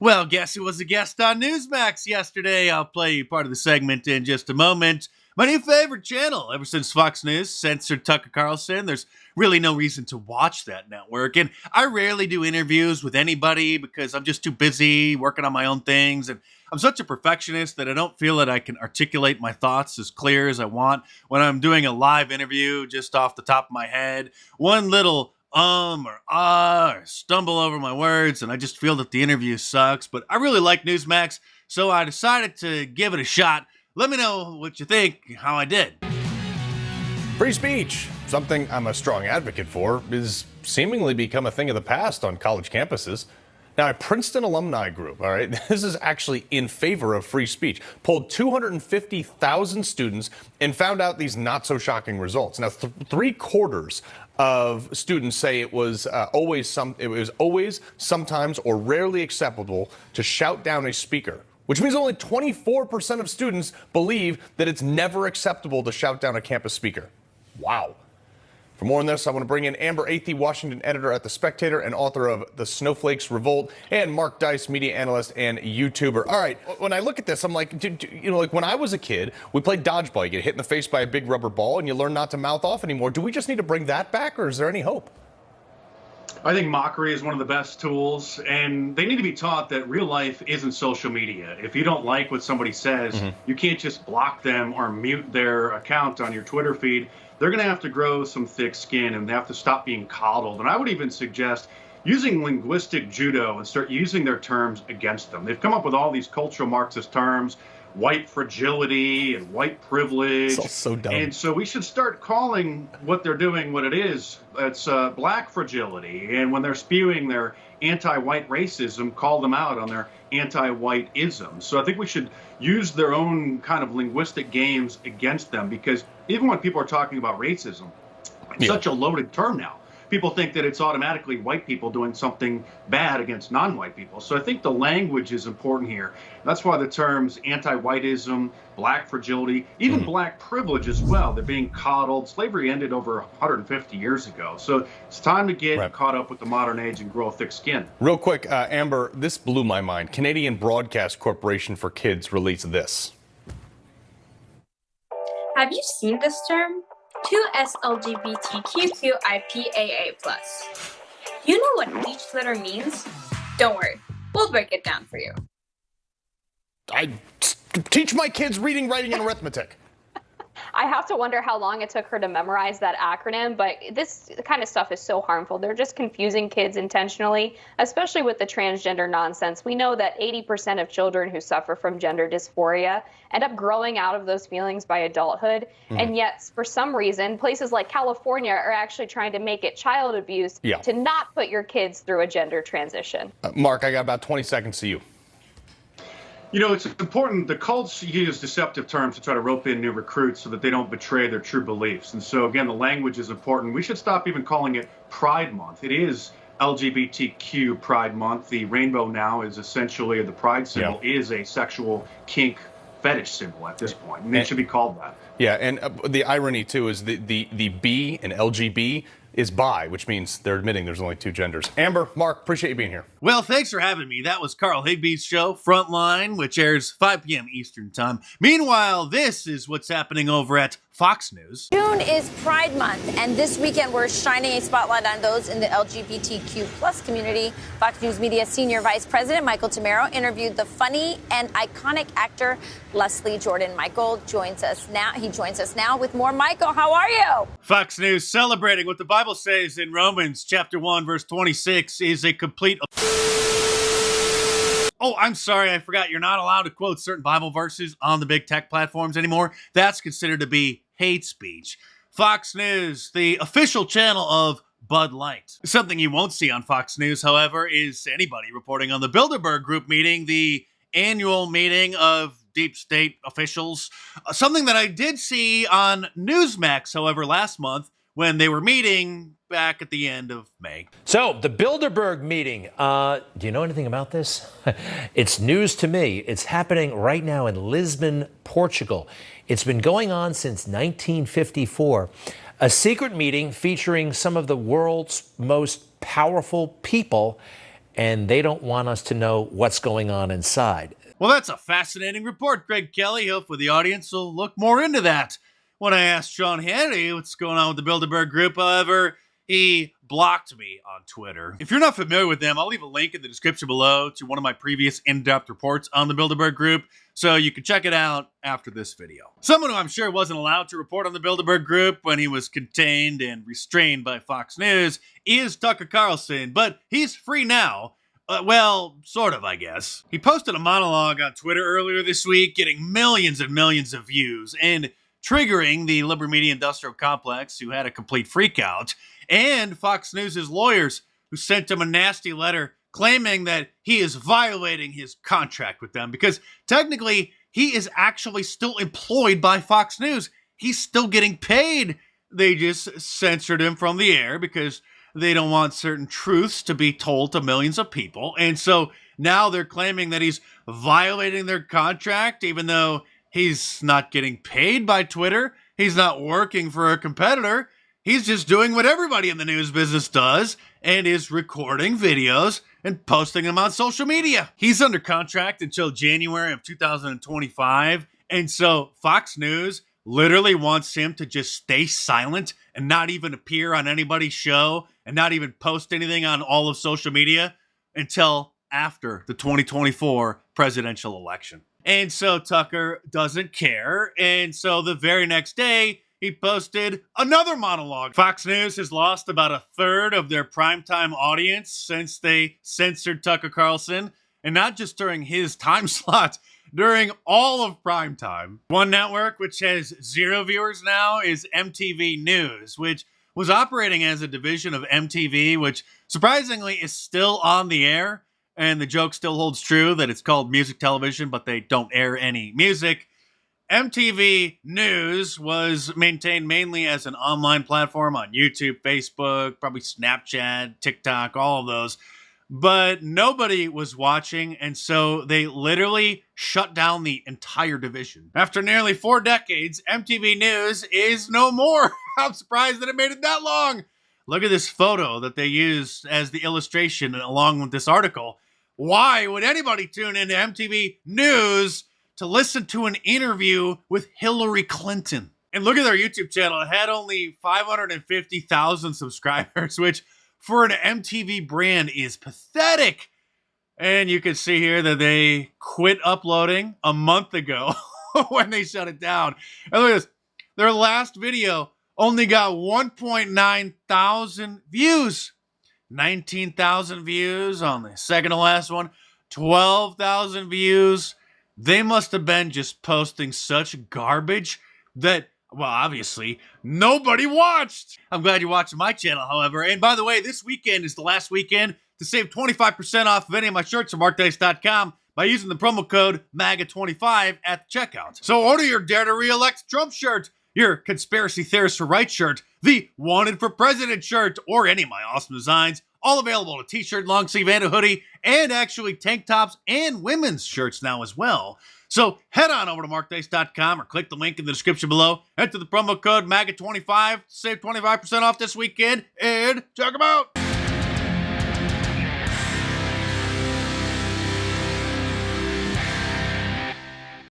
Well, guess who was a guest on Newsmax yesterday? I'll play you part of the segment in just a moment. My new favorite channel. Ever since Fox News censored Tucker Carlson, there's really no reason to watch that network. And I rarely do interviews with anybody because I'm just too busy working on my own things. And I'm such a perfectionist that I don't feel that I can articulate my thoughts as clear as I want when I'm doing a live interview just off the top of my head. One little or or stumble over my words, and I just feel that the interview sucks. But I really like Newsmax, so I decided to give it a shot. Let me know what you think, how I did. Free speech, something I'm a strong advocate for, is seemingly become a thing of the past on college campuses. Now, a Princeton alumni group, all right, this is actually in favor of free speech, polled 250,000 students and found out these not so shocking results. Now, three-quarters of students say it was always, sometimes, or rarely acceptable to shout down a speaker, which means only 24% of students believe that it's never acceptable to shout down a campus speaker. Wow. For more on this, I want to bring in Amber Athey, Washington editor at The Spectator and author of The Snowflakes Revolt, and Mark Dice, media analyst and YouTuber. All right, when I look at this, I'm like, like when I was a kid, we played dodgeball. You get hit in the face by a big rubber ball and you learn not to mouth off anymore. Do we just need to bring that back, or is there any hope? I think mockery is one of the best tools, and they need to be taught that real life isn't social media. If you don't like what somebody says, you can't just block them or mute their account on your Twitter feed. They're going to have to grow some thick skin, and they have to stop being coddled. And I would even suggest using linguistic judo and start using their terms against them. They've come up with all these cultural Marxist terms, white fragility and white privilege. It's so dumb. And so we should start calling what they're doing what it is. It's black fragility. And when they're spewing their anti-white racism, call them out on their anti-white-ism. So I think we should use their own kind of linguistic games against them, because even when people are talking about racism, it's such a loaded term now. People think that it's automatically white people doing something bad against non-white people. So I think the language is important here. That's why the terms anti-whiteism, black fragility, even black privilege as well, they're being coddled. Slavery ended over 150 years ago. So it's time to get caught up with the modern age and grow a thick skin. Real quick, Amber, this blew my mind. Canadian Broadcast Corporation for Kids released this. Have you seen this term? 2SLGBTQIPAA+. You know what each letter means? Don't worry, we'll break it down for you. I teach my kids reading, writing, and arithmetic. I have to wonder how long it took her to memorize that acronym, but this kind of stuff is so harmful. They're just confusing kids intentionally, especially with the transgender nonsense. We know that 80% of children who suffer from gender dysphoria end up growing out of those feelings by adulthood. And yet, for some reason, places like California are actually trying to make it child abuse to not put your kids through a gender transition. Mark, I got about 20 seconds to you. You know, it's important. The cults use deceptive terms to try to rope in new recruits so that they don't betray their true beliefs. And so, again, the language is important. We should stop even calling it Pride Month. It is LGBTQ Pride Month. The rainbow now is essentially, the pride symbol is a sexual kink fetish symbol at this point. And it should be called that. Yeah, and the irony, too, is the B in LGB is bi, which means they're admitting there's only two genders. Amber, Mark, appreciate you being here. Well, thanks for having me. That was Carl Higbee's show, Frontline, which airs 5 p.m. Eastern Time. Meanwhile, this is what's happening over at Fox News. June is Pride Month, and this weekend we're shining a spotlight on those in the LGBTQ plus community. Fox News Media Senior Vice President Michael Tamero interviewed the funny and iconic actor Leslie Jordan. Michael joins us now. He joins us now with more. Michael, how are you? Fox News celebrating what the Bible says in Romans chapter 1, verse 26 is a complete... Oh, I'm sorry, I forgot. You're not allowed to quote certain Bible verses on the big tech platforms anymore. That's considered to be hate speech. Fox News, the official channel of Bud Light. Something you won't see on Fox News, however, is anybody reporting on the Bilderberg Group meeting, the annual meeting of deep state officials. Something that I did see on Newsmax, however, last month when they were meeting back at the end of May. So, the Bilderberg meeting. Do you know anything about this? It's news to me. It's happening right now in Lisbon, Portugal. It's been going on since 1954. A secret meeting featuring some of the world's most powerful people and they don't want us to know what's going on inside. Well, that's a fascinating report, Greg Kelly. Hopefully the audience will look more into that. When I asked Sean Hannity what's going on with the Bilderberg Group, however, he blocked me on Twitter. If you're not familiar with them, I'll leave a link in the description below to one of my previous in-depth reports on the Bilderberg Group, so you can check it out after this video. Someone who I'm sure wasn't allowed to report on the Bilderberg Group when he was contained and restrained by Fox News is Tucker Carlson, but he's free now. Well, sort of, I guess. He posted a monologue on Twitter earlier this week, getting millions and millions of views, and triggering the liberal media industrial complex, who had a complete freakout, and Fox News' lawyers, who sent him a nasty letter claiming that he is violating his contract with them, because technically he is actually still employed by Fox News. He's still getting paid. They just censored him from the air because they don't want certain truths to be told to millions of people. And so now they're claiming that he's violating their contract, even though he's not getting paid by Twitter. He's not working for a competitor. He's just doing what everybody in the news business does and is recording videos and posting them on social media. He's under contract until January of 2025. And so Fox News literally wants him to just stay silent and not even appear on anybody's show and not even post anything on all of social media until after the 2024 presidential election. And so Tucker doesn't care. And so the very next day, he posted another monologue. Fox News has lost about a third of their primetime audience since they censored Tucker Carlson, and not just during his time slot, during all of primetime. One network which has 0 viewers now is MTV News, which was operating as a division of MTV, which surprisingly is still on the air. And the joke still holds true that it's called music television, but they don't air any music. MTV News was maintained mainly as an online platform on YouTube, Facebook, probably Snapchat, TikTok, all of those. But nobody was watching, and so they literally shut down the entire division. After nearly 4 decades, MTV News is no more. I'm surprised that it made it that long. Look at this photo that they used as the illustration along with this article. Why would anybody tune into MTV News to listen to an interview with Hillary Clinton? And look at their YouTube channel. It had only 550,000 subscribers, which for an MTV brand is pathetic. And you can see here that they quit uploading a month ago when they shut it down. And look at this. Their last video only got 1.9 thousand views. 19,000 views on the second to last one. 12,000 views. They must have been just posting such garbage that, well, obviously, nobody watched. I'm glad you're watching my channel, however. And by the way, this weekend is the last weekend to save 25% off of any of my shirts at markdice.com by using the promo code MAGA25 at the checkout. So order your Dare to Re-elect Trump shirt, your Conspiracy Theorists for Right shirt, the Wanted for President shirt, or any of my awesome designs. All available in a t-shirt, long sleeve, and a hoodie, and actually tank tops and women's shirts now as well. So head on over to markdice.com or click the link in the description below. Enter the promo code MAGA25 to save 25% off this weekend, and check them out.